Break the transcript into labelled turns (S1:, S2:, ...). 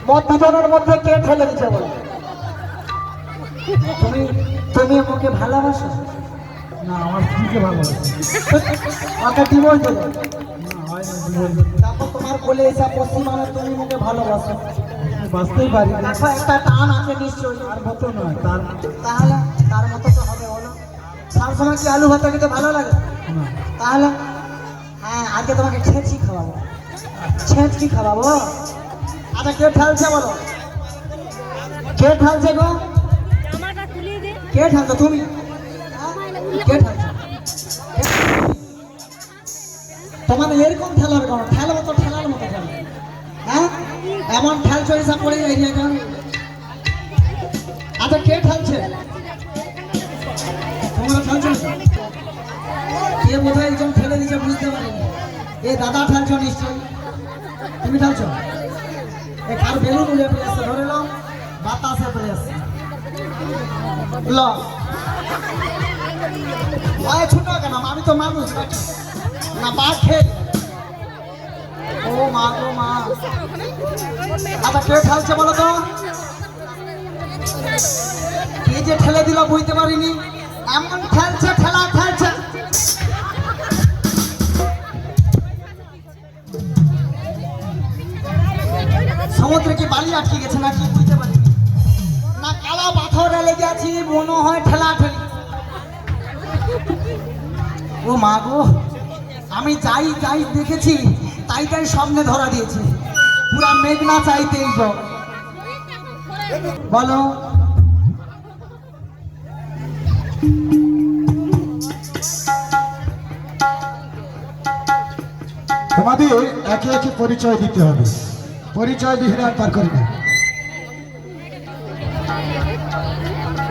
S1: মদ দুজনের মধ্যে কে ঠেলে দিচ্ছে বলো? তুমি তুমি ওকে ভালোবাসো?
S2: না, আমার স্ত্রীকে ভালোবাসি।
S1: ওকে ডিভোর্স দেবে?
S2: না, হয় না জীবন।
S1: তারপর তোমার কোলে এসে পশ্চিম মানে তুমি ওকে ভালোবাসো?
S2: বাঁচতেই পারি না।
S1: দেখো একটা টান আছে নিশ্চয়ই।
S2: তার মতো নয়, তার
S1: তাহলে তার মতো তো হবে বলো? সবসময় কি আলু ভাত খেতে ভালো লাগে?
S2: না।
S1: তাহলে হ্যাঁ, আজকে তোমাকে ছেঁচি খাওয়াবো। ছেঁচকি খাওয়াবো? আচ্ছা, কে ঠেলছে বলো? কে ঠেলছে গো? কে ঠেলছো? তুমি? কে ঠেলছো? তোমার এরকম ঠেলার কেন? ঠেলবো তো ঠেলার মতো ঠেলবে। হ্যাঁ, এমন ঠেলছো হিসাব করে যাই না কেন? আচ্ছা, কে ঠেলছে? তোমরা ঠেলছো? কে বোধহয় একজন ঠেলে দিচ্ছে, বুঝতে পারিনি। এ দাদা ঠেলছো নিশ্চয়ই। তুমি ঠেলছো? এ কার বেলুন উড়ে এসছে, ধরে নাও, বাতাসে পড়ে এসছে। ল ছোট কেন? আমি তো মানুষ না, বাঘ খেয়ে। ও মা গো মা। আচ্ছা, কে ঠেলছে বলো তো? কে যে ঠেলে দিল বুঝতে পারিনি। এমন ঠেলছে, ঠেলা ঠেলছে। সমুদ্রে কি বালি আটকে গেছে নাকি বুঝতে পারিনি। না কালা পাথরে লেগে আছি, মনে হয় ঠেলা ঠেলি। ও মা গো, আমি যাই যাই দেখেছি তাই তাই স্বপ্নে ধরা দিয়েছি। পুরা মেঘনা চাইতে বলো।
S2: তোমাদের একে একে পরিচয় দিতে হবে। পরিচয় দিয়ে আর পার করি না।